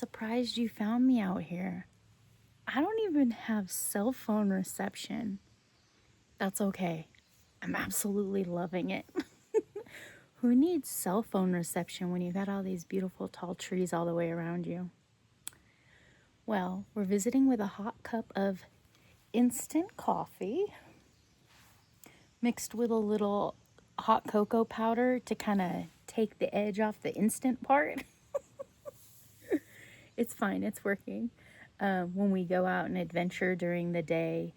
surprised you found me out here. I don't even have cell phone reception. That's okay. I'm absolutely loving it. Who needs cell phone reception when you got all these beautiful tall trees all the way around you? Well, we're visiting with a hot cup of instant coffee mixed with a little hot cocoa powder to kind of take the edge off the instant part. It's fine, it's working. When we go out and adventure during the day,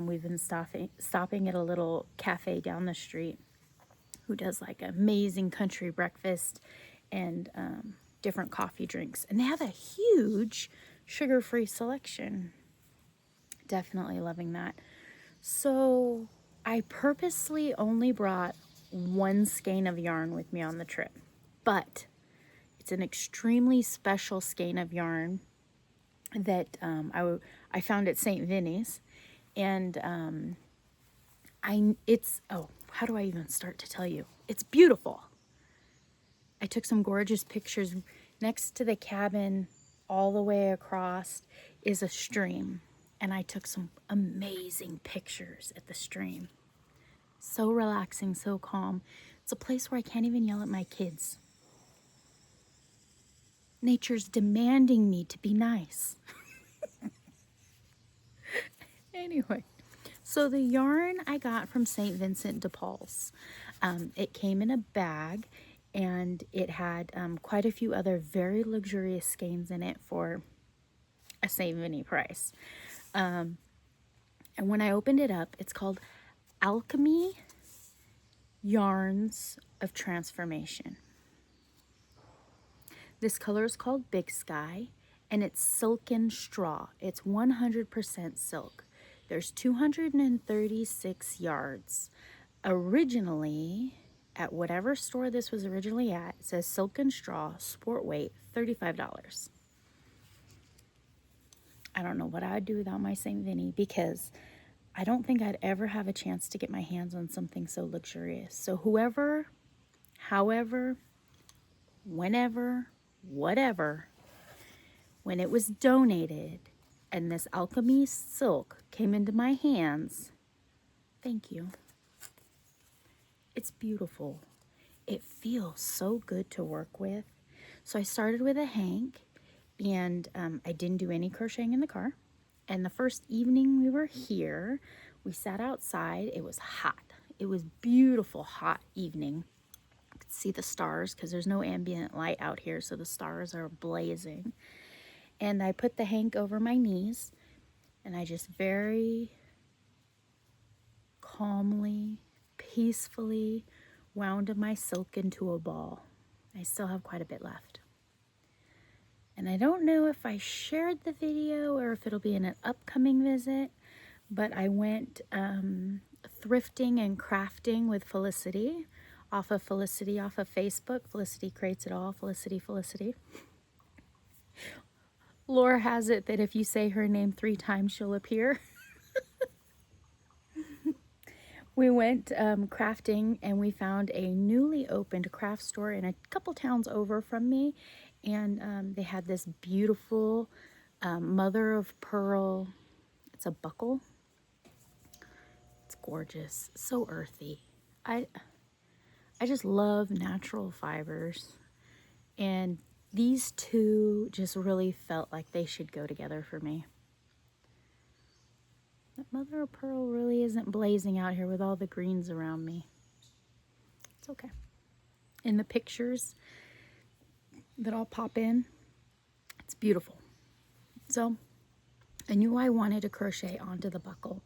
we've been stopping at a little cafe down the street who does like amazing country breakfast and different coffee drinks. And they have a huge sugar-free selection. Definitely loving that. So I purposely only brought one skein of yarn with me on the trip, but it's an extremely special skein of yarn that I found at St. Vinny's, and how do I even start to tell you? It's beautiful. I took some gorgeous pictures. Next to the cabin, all the way across, is a stream, and I took some amazing pictures at the stream. So relaxing, so calm. It's a place where I can't even yell at my kids. Nature's demanding me to be nice. Anyway, so the yarn I got from St. Vincent de Paul's, it came in a bag, and it had quite a few other very luxurious skeins in it for a St. Vinny price. And when I opened it up, it's called Alchemy Yarns of Transformation. This color is called Big Sky, and it's silken straw. It's 100% silk. There's 236 yards. Originally, at whatever store this was originally at, it says silken straw, sport weight, $35. I don't know what I'd do without my St. Vinny, because I don't think I'd ever have a chance to get my hands on something so luxurious. So whoever, however, whenever, whatever, when it was donated and this alchemy silk came into my hands, thank you. It's beautiful. It feels so good to work with. So I started with a hank, and I didn't do any crocheting in the car. And the first evening we were here, we sat outside. It was hot. It was beautiful, hot evening. I could see the stars because there's no ambient light out here, so the stars are blazing. And I put the hank over my knees, and I just very calmly, peacefully wound my silk into a ball. I still have quite a bit left. And I don't know if I shared the video or if it'll be in an upcoming visit, but I went thrifting and crafting with Felicity off of Facebook. Felicity creates it all. Felicity. Lore has it that if you say her name 3 times, she'll appear. We went crafting, and we found a newly opened craft store in a couple towns over from me, and they had this beautiful mother of pearl. It's a buckle. It's gorgeous, so earthy. I just love natural fibers, and these two just really felt like they should go together for me. That mother of pearl really isn't blazing out here with all the greens around me. It's okay. In the pictures that I'll pop in, it's beautiful. So I knew I wanted to crochet onto the buckle.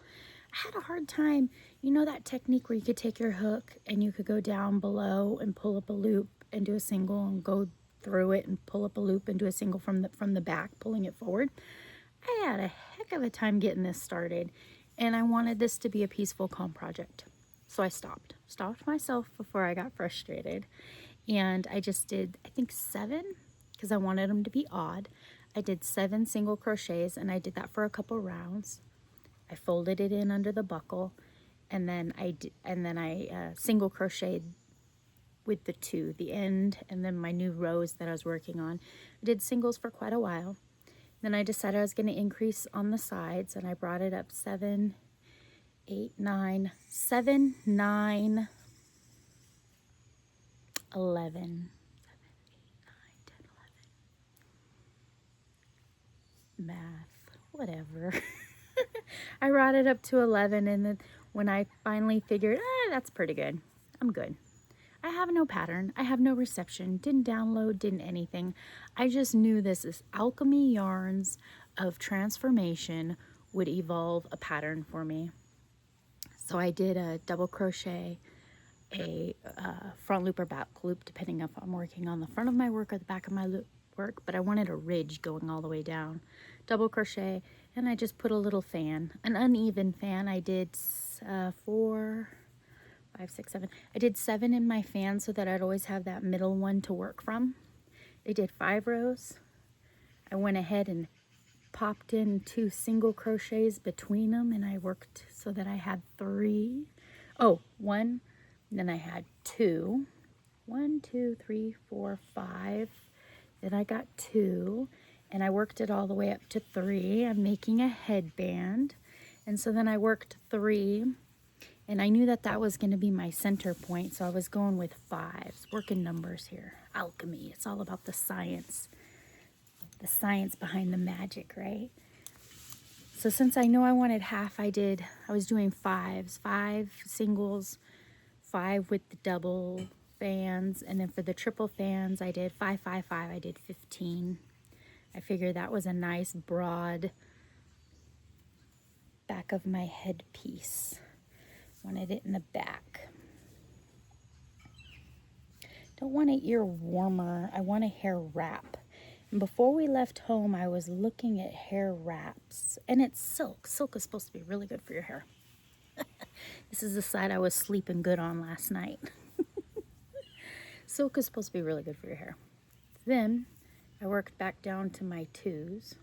I had a hard time, you know that technique where you could take your hook and you could go down below and pull up a loop and do a single, and go through it and pull up a loop and do a single from the back, pulling it forward. I had a heck of a time getting this started, and I wanted this to be a peaceful, calm project. So I stopped myself before I got frustrated, and I just did, I think 7, because I wanted them to be odd. I did 7 single crochets, and I did that for a couple rounds. I folded it in under the buckle, and then I single crocheted with the 2, the end, and then my new rows that I was working on. I did singles for quite a while. Then I decided I was going to increase on the sides, and I brought it up 7, 8, 9, 7, 9, 11. Math, whatever. I brought it up to 11, and then when I finally figured, that's pretty good, I'm good. I have no pattern, I have no reception, didn't download, didn't anything. I just knew this is alchemy yarns of transformation would evolve a pattern for me. So I did a double crochet, a front loop or back loop, depending if I'm working on the front of my work or the back of my work, but I wanted a ridge going all the way down. Double crochet, and I just put a little fan, an uneven fan. I did 4, 5, 6, 7. I did 7 in my fan so that I'd always have that middle one to work from. I did 5 rows. I went ahead and popped in 2 single crochets between them, and I worked so that I had 3. Oh, 1. Then I had 2. 1, 2, 3, 4, 5. Then I got 2, and I worked it all the way up to 3. I'm making a headband, and so then I worked 3, and I knew that that was going to be my center point, so I was going with 5s, working numbers here. Alchemy, it's all about the science behind the magic, right? So since I know I wanted half, I was doing 5s, 5 singles, 5 with the double fans, and then for the triple fans I did 5, 5, 5. I did 15. I figured that was a nice broad back of my headpiece. Wanted it in the back. Don't want an ear warmer, I want a hair wrap. And before we left home, I was looking at hair wraps, and it's silk. Silk is supposed to be really good for your hair. This is the side I was sleeping good on last night. Silk is supposed to be really good for your hair. Then I worked back down to my 2s,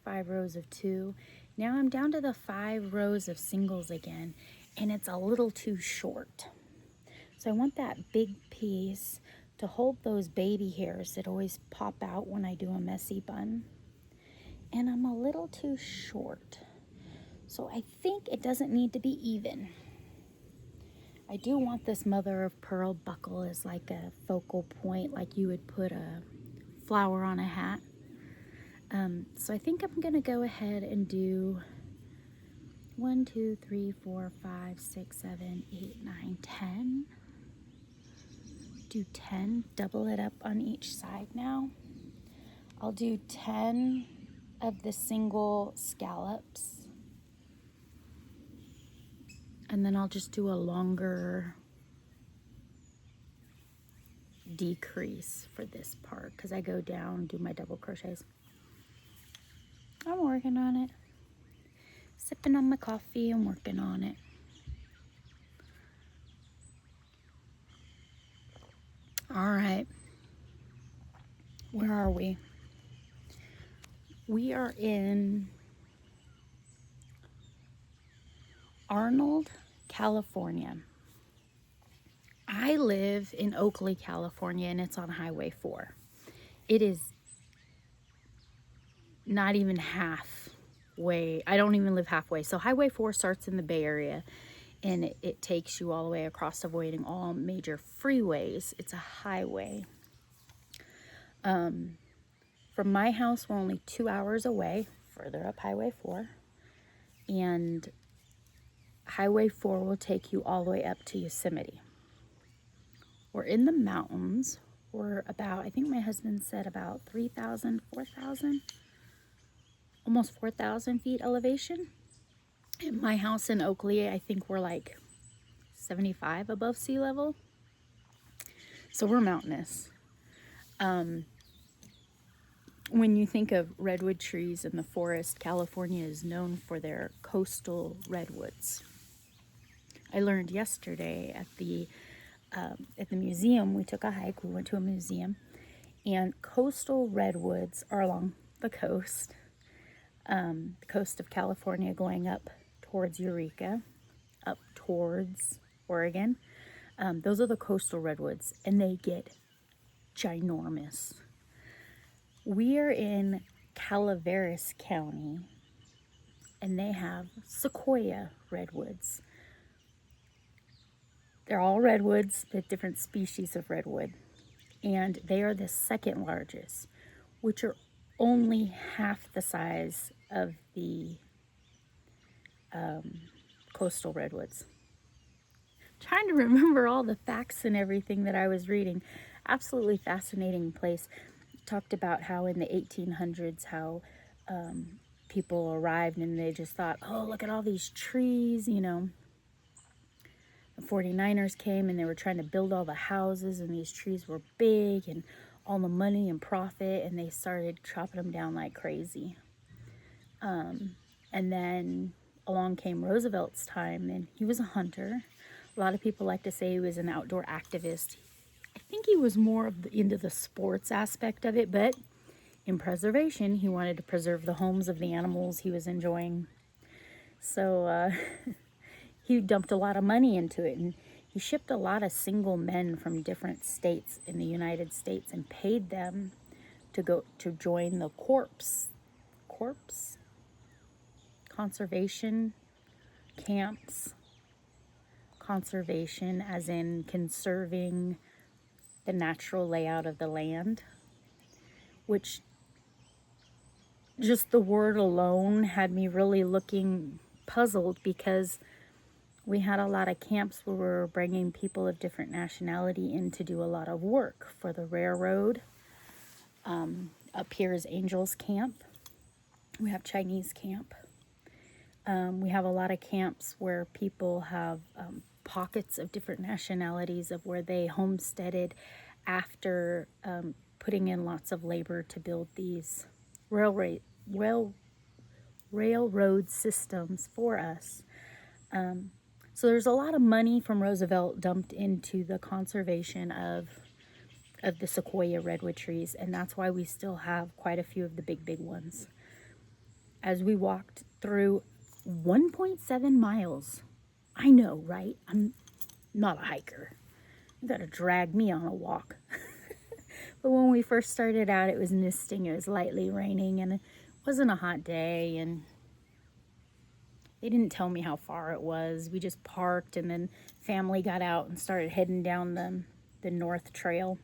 5 rows of 2. Now I'm down to the 5 rows of singles again, and it's a little too short. So I want that big piece to hold those baby hairs that always pop out when I do a messy bun. And I'm a little too short. So I think it doesn't need to be even. I do want this mother of pearl buckle as like a focal point, like you would put a flower on a hat. So I think I'm gonna go ahead and do 1, 2, 3, 4, 5, 6, 7, 8, 9, 10. Do 10, double it up on each side now. I'll do 10 of the single scallops, and then I'll just do a longer decrease for this part because I go down, do my double crochets. I'm working on it. Sipping on my coffee and working on it. All right. Where are we? We are in Arnold, California. I live in Oakley, California, and it's on Highway 4. It is not even halfway. I don't even live halfway. So Highway 4 starts in the Bay Area, and it takes you all the way across, avoiding all major freeways. It's a highway. From my house, we're only 2 hours away, further up Highway 4. And Highway 4 will take you all the way up to Yosemite. We're in the mountains. We're about, I think my husband said about 3,000, 4,000, almost 4,000 feet elevation. At my house in Oakley, I think we're like 75 above sea level. So we're mountainous. When you think of redwood trees in the forest, California is known for their coastal redwoods. I learned yesterday at the museum. We took a hike. We went to a museum, and coastal redwoods are along the coast of California, going up towards Eureka, up towards Oregon. Those are the coastal redwoods, and they get ginormous. We are in Calaveras County, and they have sequoia redwoods. They're all redwoods, but different species of redwood. And they are the second largest, which are only half the size of the coastal redwoods. Trying to remember all the facts and everything that I was reading. Absolutely fascinating place. Talked about how in the 1800s, how people arrived and they just thought, oh, look at all these trees, you know. The 49ers came and they were trying to build all the houses, and these trees were big and all the money and profit, and they started chopping them down like crazy. And then along came Roosevelt's time, and he was a hunter. A lot of people like to say he was an outdoor activist. I think he was more into the sports aspect of it, but in preservation, he wanted to preserve the homes of the animals he was enjoying. So he dumped a lot of money into it, and he shipped a lot of single men from different states in the United States and paid them to go to join the corpse conservation camps. Conservation as in conserving the natural layout of the land, which just the word alone had me really looking puzzled, because we had a lot of camps where we were bringing people of different nationality in to do a lot of work for the railroad. Up here is Angels Camp. We have Chinese camp. We have a lot of camps where people have pockets of different nationalities of where they homesteaded after putting in lots of labor to build these railroad systems for us. So there's a lot of money from Roosevelt dumped into the conservation of the sequoia redwood trees, and that's why we still have quite a few of the big ones. As we walked through 1.7 miles, I know, right? I'm not a hiker. You gotta drag me on a walk. But when we first started out, it was misting, it was lightly raining, and it wasn't a hot day, and they didn't tell me how far it was. We just parked, and then family got out and started heading down the north trail.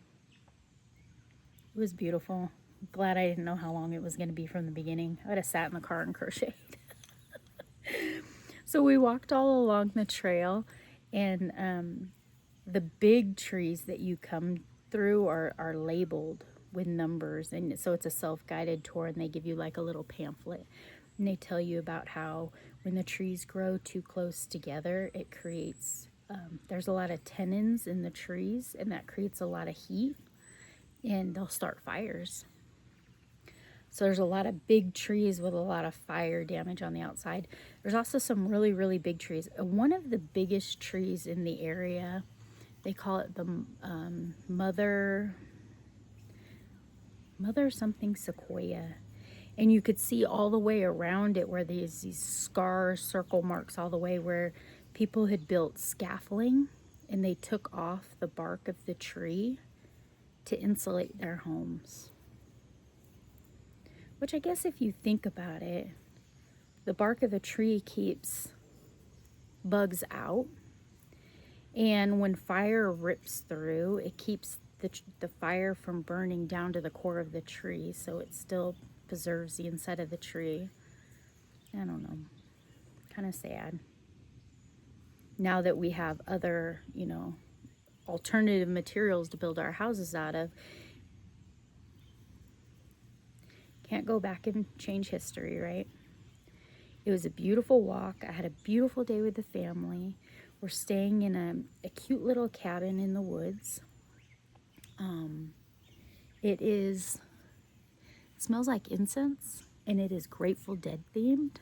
It was beautiful. Glad I didn't know how long it was going to be from the beginning. I would have sat in the car and crocheted. So we walked all along the trail, and the big trees that you come through are labeled with numbers, and so it's a self-guided tour, and they give you like a little pamphlet, and they tell you about how when the trees grow too close together, it creates there's a lot of tannins in the trees, and that creates a lot of heat, and they'll start fires. So there's a lot of big trees with a lot of fire damage on the outside. There's also some really big trees. One of the biggest trees in the area, they call it the mother something sequoia. And you could see all the way around it where there's these scar circle marks all the way, where people had built scaffolding and they took off the bark of the tree to insulate their homes. Which I guess if you think about it, the bark of a tree keeps bugs out. And when fire rips through, it keeps the fire from burning down to the core of the tree, so it still preserves the inside of the tree. I don't know. Kind of sad. Now that we have other, alternative materials to build our houses out of, can't go back and change history, right? It was a beautiful walk. I had a beautiful day with the family. We're staying in a cute little cabin in the woods. It smells like incense, and it is Grateful Dead themed.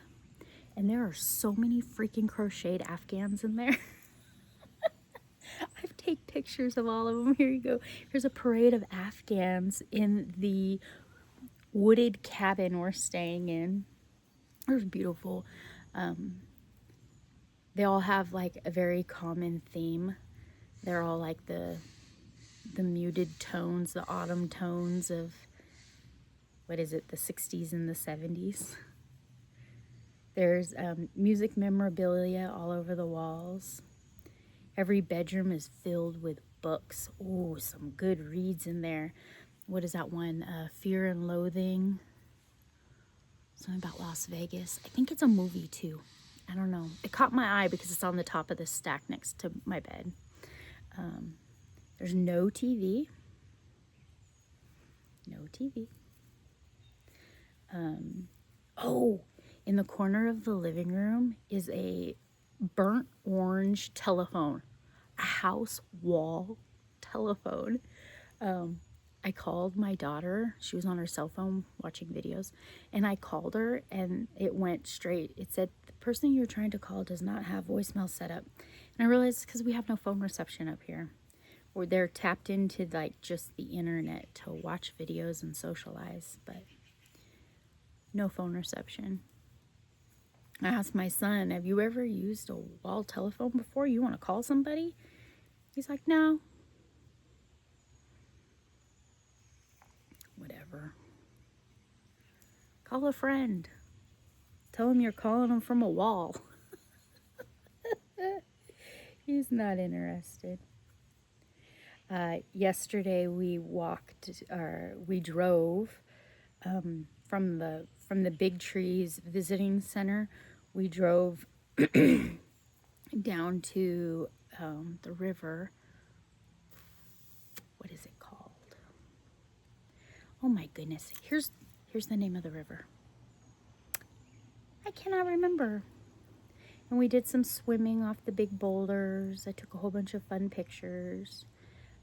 And there are so many freaking crocheted Afghans in there. I've taken pictures of all of them. Here you go. Here's a parade of Afghans in the wooded cabin we're staying in. It was beautiful. They all have like a very common theme. They're all like the muted tones, the autumn tones of, what is it, the 60s and the 70s. There's music memorabilia all over the walls. Every bedroom is filled with books. Ooh, some good reads in there. What is that one? Fear and Loathing. Something about Las Vegas. I think it's a movie too. I don't know. It caught my eye because it's on the top of this stack next to my bed. There's no TV. No TV. Oh, in the corner of the living room is a burnt orange telephone. A house wall telephone. I called my daughter. She was on her cell phone watching videos. And I called her and it went straight. It said, the person you're trying to call does not have voicemail set up. And I realized it's because we have no phone reception up here. Or they're tapped into like just the internet to watch videos and socialize. But no phone reception. I asked my son, have you ever used a wall telephone before? You want to call somebody? He's like, no. Whatever. Call a friend. Tell him you're calling him from a wall. He's not interested. Yesterday we drove from the Big Trees Visiting Center. We drove down to the river. What is it called? Oh my goodness. Here's the name of the river. I cannot remember. And we did some swimming off the big boulders. I took a whole bunch of fun pictures.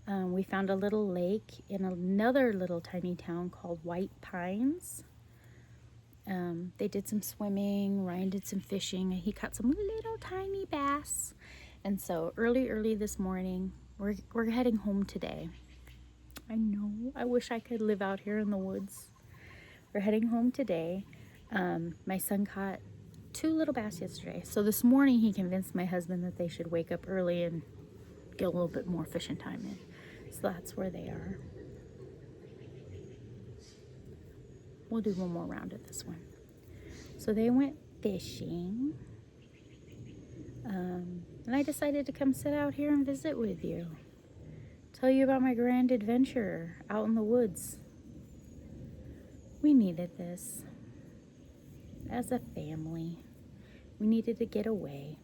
We found a little lake in another little tiny town called White Pines. They did some swimming. Ryan did some fishing. He caught some little tiny bass. And so early this morning, we're heading home today. I know. I wish I could live out here in the woods. We're heading home today. My son caught 2 little bass yesterday. So this morning he convinced my husband that they should wake up early and get a little bit more fishing time in. So that's where they are. We'll do one more round of this one. So they went fishing. And I decided to come sit out here and visit with you. Tell you about my grand adventure out in the woods. We needed this. As a family, we needed to get away.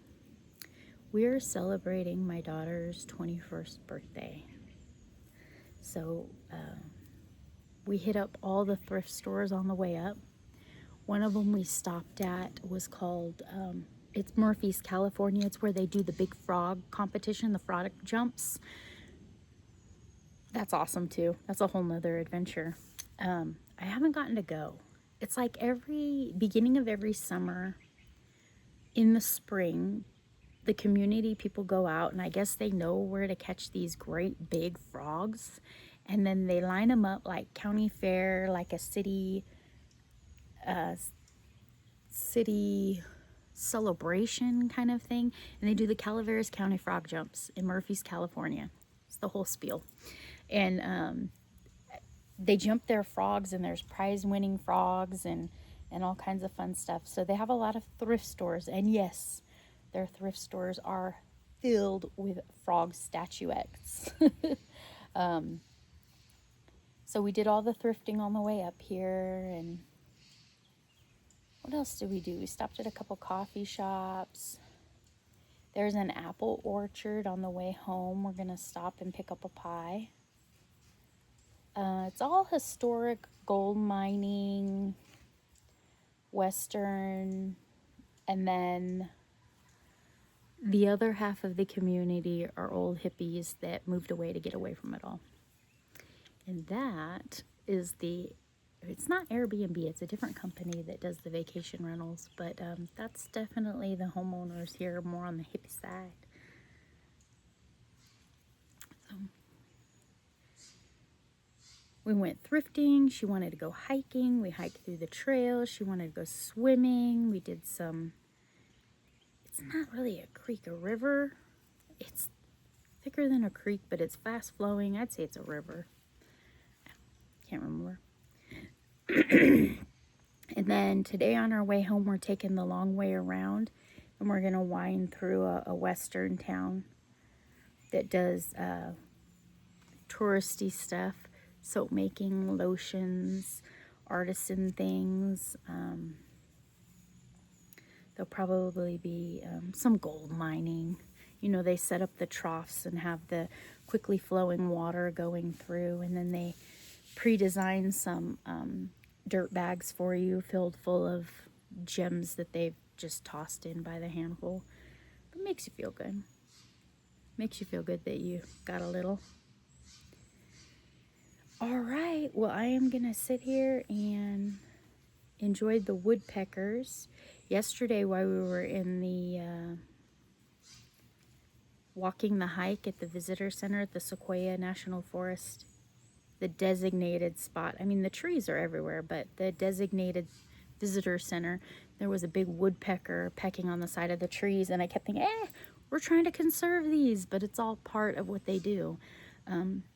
We're celebrating my daughter's 21st birthday. So we hit up all the thrift stores on the way up. One of them we stopped at was called, it's Murphy's, California. It's where they do the big frog competition, the frog jumps. That's awesome too. That's a whole nother adventure. I haven't gotten to go. It's like beginning of every summer in the spring, the community people go out and I guess they know where to catch these great big frogs. And then they line them up like county fair, like a city celebration kind of thing. And they do the Calaveras County frog jumps in Murphy's, California. It's the whole spiel. And they jump their frogs and there's prize winning frogs and all kinds of fun stuff. So they have a lot of thrift stores. And yes, their thrift stores are filled with frog statuettes. So we did all the thrifting on the way up here. And what else did we do? We stopped at a couple coffee shops. There's an apple orchard on the way home. We're going to stop and pick up a pie. It's all historic gold mining, Western, and then the other half of the community are old hippies that moved away to get away from it all. And that is it's not Airbnb, it's a different company that does the vacation rentals, but that's definitely the homeowners here, more on the hippie side. So we went thrifting. She wanted to go hiking. We hiked through the trail. She wanted to go swimming. We did it's not really a creek, a river. It's thicker than a creek, but it's fast flowing. I'd say it's a river. Can't remember. And then today on our way home, we're taking the long way around, and we're going to wind through a western town that does touristy stuff, soap making, lotions, artisan things. There'll probably be some gold mining. You know, they set up the troughs and have the quickly flowing water going through, and then they pre-design some dirt bags for you filled full of gems that they've just tossed in by the handful. But it makes you feel good. Makes you feel good that you got a little. All right, well, I am gonna sit here and enjoy the woodpeckers. Yesterday, while we were in the walking the hike at the visitor center at the Sequoia National Forest, the designated spot. I mean, the trees are everywhere, but the designated visitor center, there was a big woodpecker pecking on the side of the trees, and I kept thinking, we're trying to conserve these, but it's all part of what they do.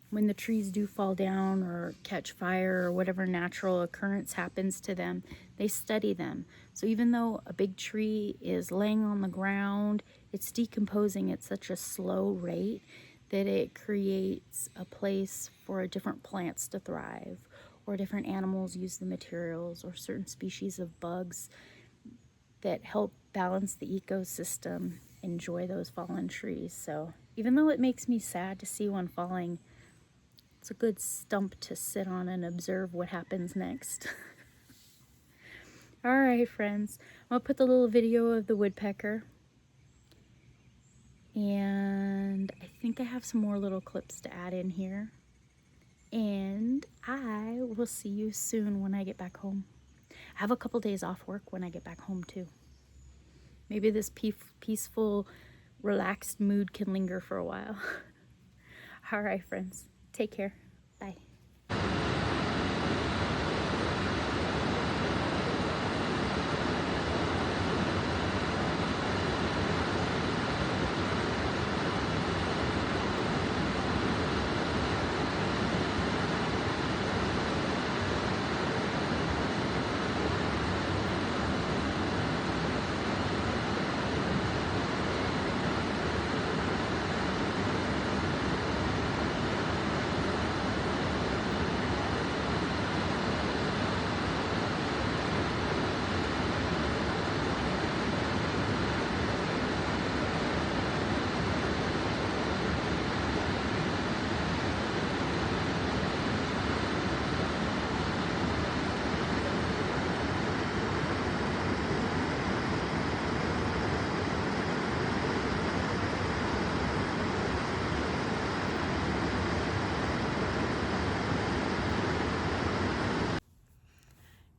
When the trees do fall down or catch fire or whatever natural occurrence happens to them, they study them. So even though a big tree is laying on the ground, it's decomposing at such a slow rate that it creates a place for different plants to thrive, or different animals use the materials, or certain species of bugs that help balance the ecosystem enjoy those fallen trees. So even though it makes me sad to see one falling, it's a good stump to sit on and observe what happens next. All right, friends, I'll put the little video of the woodpecker. And I think I have some more little clips to add in here. And I will see you soon when I get back home. I have a couple days off work when I get back home too. Maybe this peaceful, relaxed mood can linger for a while. All right, friends. Take care. Bye.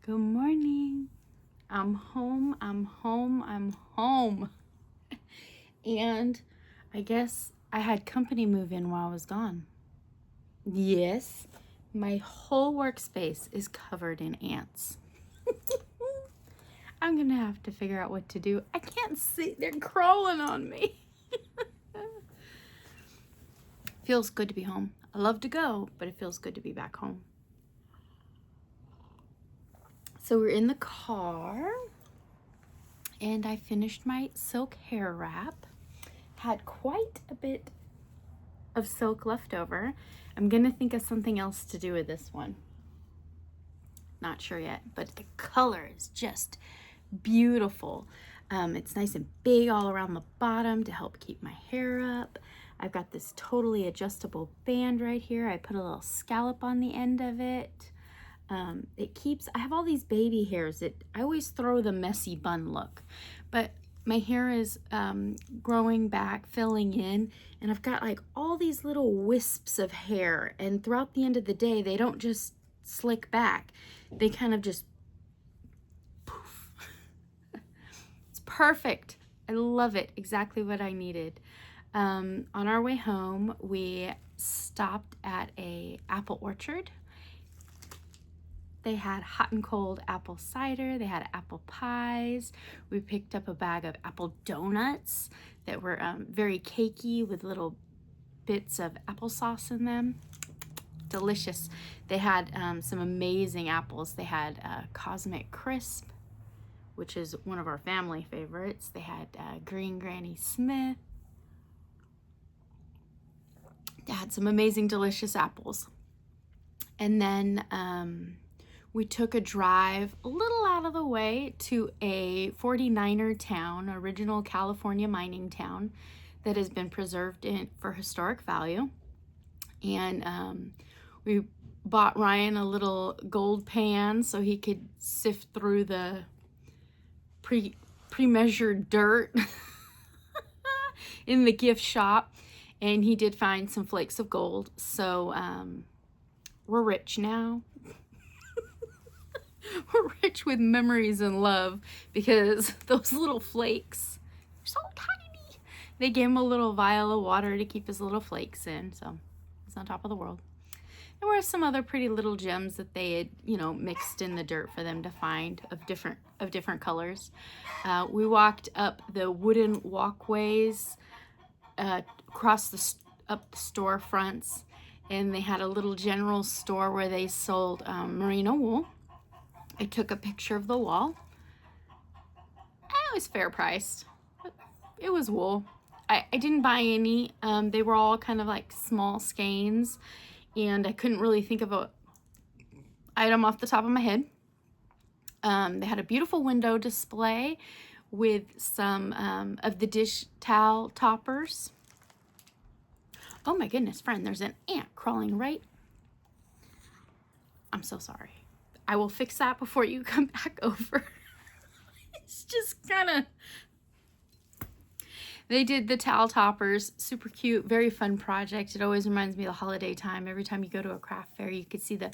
Good morning. I'm home. I'm home. And I guess I had company move in while I was gone. Yes, my whole workspace is covered in ants. I'm gonna have to figure out what to do. I can't see, they're crawling on me. Feels good to be home. I love to go, but it feels good to be back home. So we're in the car, and I finished my silk hair wrap. Had quite a bit of silk left over. I'm gonna think of something else to do with this one. Not sure yet, but the color is just beautiful. It's nice and big all around the bottom to help keep my hair up. I've got this totally adjustable band right here. I put a little scallop on the end of it. I have all these baby hairs that I always throw the messy bun look, but my hair is growing back, filling in, and I've got like all these little wisps of hair, and throughout the end of the day, they don't just slick back. They kind of just poof. It's perfect. I love it. Exactly what I needed. On our way home, we stopped at a apple orchard. They had hot and cold apple cider. They had apple pies. We picked up a bag of apple donuts that were very cakey with little bits of applesauce in them. Delicious. They had some amazing apples. They had Cosmic Crisp, which is one of our family favorites. They had Green Granny Smith. They had some amazing, delicious apples. And then we took a drive a little out of the way to a 49er town, original California mining town that has been preserved for historic value. And we bought Ryan a little gold pan so he could sift through the pre-measured dirt in the gift shop. And he did find some flakes of gold. So we're rich now. We're rich with memories and love because those little flakes are so tiny. They gave him a little vial of water to keep his little flakes in. So it's on top of the world. There were some other pretty little gems that they had, mixed in the dirt for them to find of different colors. We walked up the wooden walkways across up the storefronts, and they had a little general store where they sold merino wool. I took a picture of the wall. It was fair priced. It was wool. I didn't buy any. They were all kind of like small skeins, and I couldn't really think of a item off the top of my head. They had a beautiful window display with some of the dish towel toppers. Oh my goodness, friend, there's an ant crawling right. I'm so sorry. I will fix that before you come back over. It's just kind of... They did the towel toppers, super cute, very fun project. It always reminds me of the holiday time. Every time you go to a craft fair, you could see the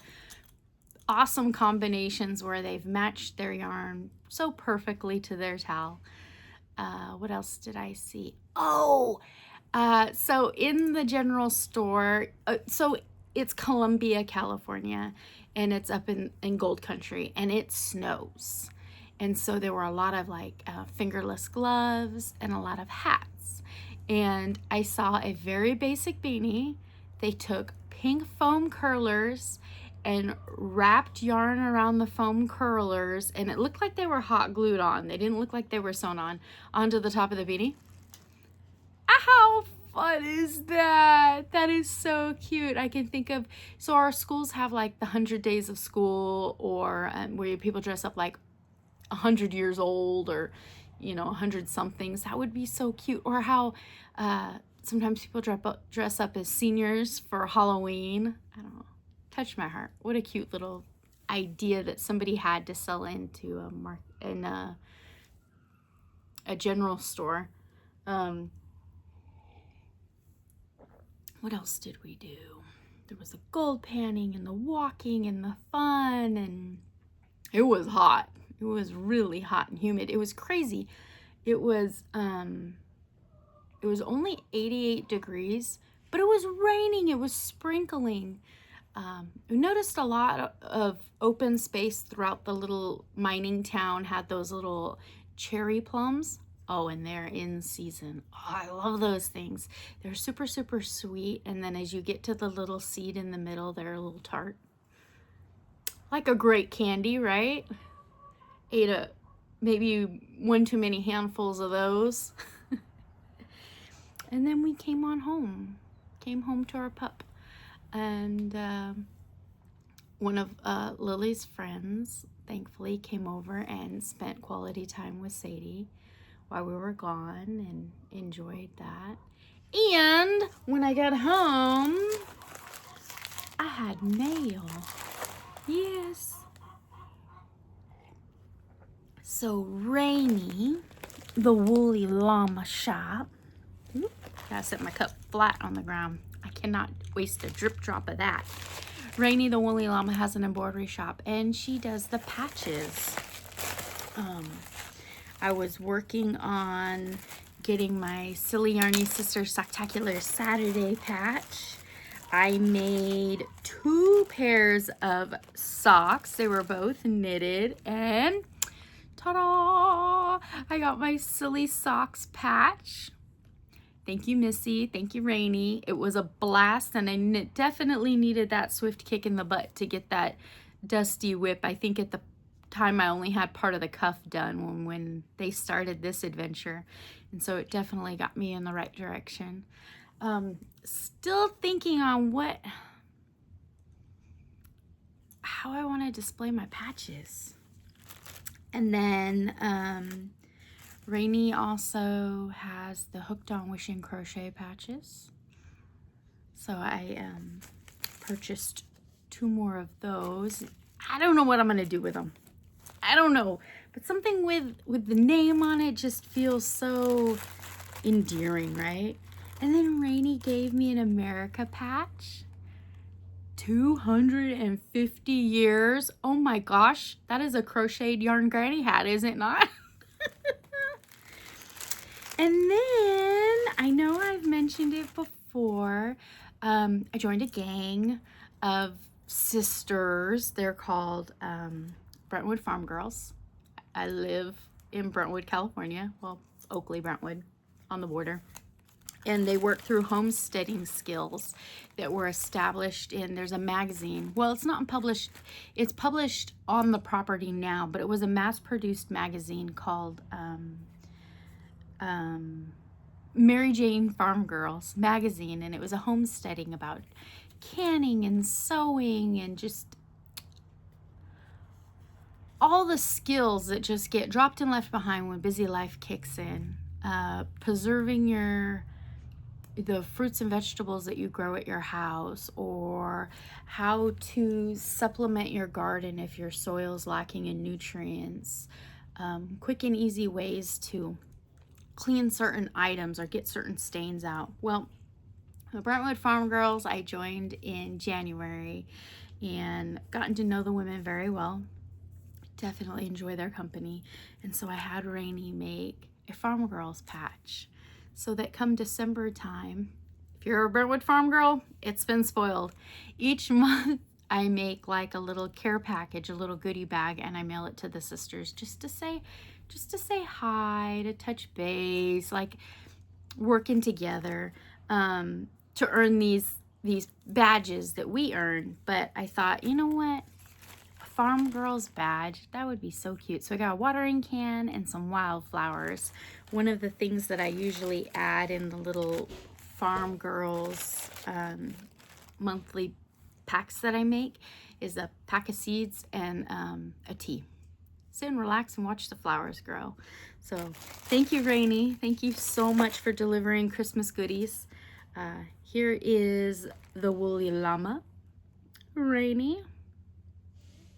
awesome combinations where they've matched their yarn so perfectly to their towel. What else did I see? Oh, so in the general store, so it's Columbia, California, and it's up in Gold Country, and it snows. And so there were a lot of like fingerless gloves and a lot of hats. And I saw a very basic beanie. They took pink foam curlers and wrapped yarn around the foam curlers, and it looked like they were hot glued on. They didn't look like they were sewn on onto the top of the beanie. How fun is that? That is so cute. I can think of, so our schools have like the 100 days of school, or where people dress up like 100 years old, or 100 somethings. That would be so cute. Or how sometimes people dress up as seniors for Halloween. I don't know. Touched my heart. What a cute little idea that somebody had to sell into a general store. What else did we do? There was the gold panning and the walking and the fun, and it was hot. It was really hot and humid. It was crazy. It was only 88 degrees, but it was raining. It was sprinkling. We noticed a lot of open space throughout the little mining town. Had those little cherry plums. Oh, and they're in season. Oh, I love those things. They're super, super sweet. And then as you get to the little seed in the middle, they're a little tart. Like a great candy, right? Ate maybe one too many handfuls of those. And then we came home to our pup. And one of Lily's friends, thankfully, came over and spent quality time with Sadie while we were gone, and enjoyed that. And when I got home, I had mail. Yes. So Rainy, the Woolly Llama shop. Oop, gotta set my cup flat on the ground. I cannot waste a drip drop of that. Rainy, the Woolly Llama, has an embroidery shop, and she does the patches. I was working on getting my Silly Yarny Sister Spectacular Saturday patch. I made 2 pairs of socks. They were both knitted, and ta-da! I got my Silly Socks patch. Thank you, Missy. Thank you, Rainy. It was a blast, and I definitely needed that swift kick in the butt to get that dusty whip. I think at the time I only had part of the cuff done when they started this adventure, and so it definitely got me in the right direction. Still thinking on how I want to display my patches. And then Rainy also has the Hooked on Wishing crochet patches. So I purchased 2 more of those. I don't know what I'm gonna do with them. I don't know, but something with the name on it just feels so endearing, right? And then Rainy gave me an America patch. 250 years. Oh my gosh, that is a crocheted yarn granny hat, is it not? And then, I know I've mentioned it before, I joined a gang of sisters. They're called Brentwood Farm Girls. I live in Brentwood, California. Well, it's Oakley, Brentwood, on the border. And they work through homesteading skills that were established in, there's a magazine. Well, it's not published, it's published on the property now, but it was a mass-produced magazine called Mary Jane Farm Girls magazine, and it was a homesteading about canning and sewing and just all the skills that just get dropped and left behind when busy life kicks in. Preserving the fruits and vegetables that you grow at your house, or how to supplement your garden if your soil's lacking in nutrients. Quick and easy ways to clean certain items or get certain stains out. Well, the Brentwood Farm Girls, I joined in January and gotten to know the women very well. Definitely enjoy their company. And so I had Rainy make a Farm Girls patch so that come December time, if you're a Brentwood Farm Girl, it's been spoiled. Each month I make like a little care package, a little goodie bag, and I mail it to the sisters just to say hi, to touch base, like working together to earn these badges that we earn. But I thought, you know what? A Farm Girls badge, that would be so cute. So I got a watering can and some wildflowers. One of the things that I usually add in the little Farm Girls monthly packs that I make is a pack of seeds and a tea. Sit and relax and watch the flowers grow. So thank you, Rainy. Thank you so much for delivering Christmas goodies. Here is the woolly llama, Rainy,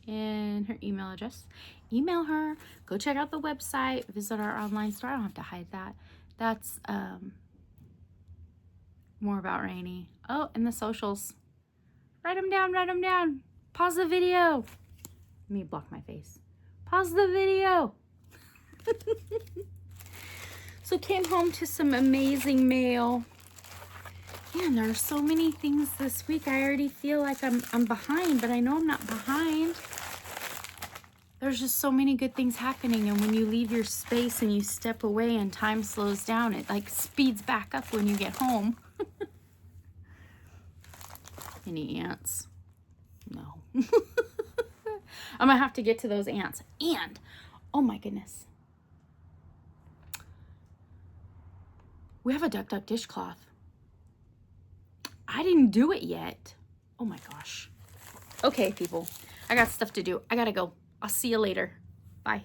and her email address. Email her, go check out the website, visit our online store. I don't have to hide that. That's more about Rainy. Oh, and the socials. Write them down, write them down. Pause the video. Let me block my face. Pause the video. So came home to some amazing mail. Man, there are so many things this week. I already feel like I'm behind, but I know I'm not behind. There's just so many good things happening, and when you leave your space and you step away and time slows down, it like speeds back up when you get home. Any ants? No. I'm gonna have to get to those ants. And, oh my goodness, we have a Duck Duck dishcloth. I didn't do it yet. Oh my gosh. Okay, people, I got stuff to do. I gotta go. I'll see you later. Bye.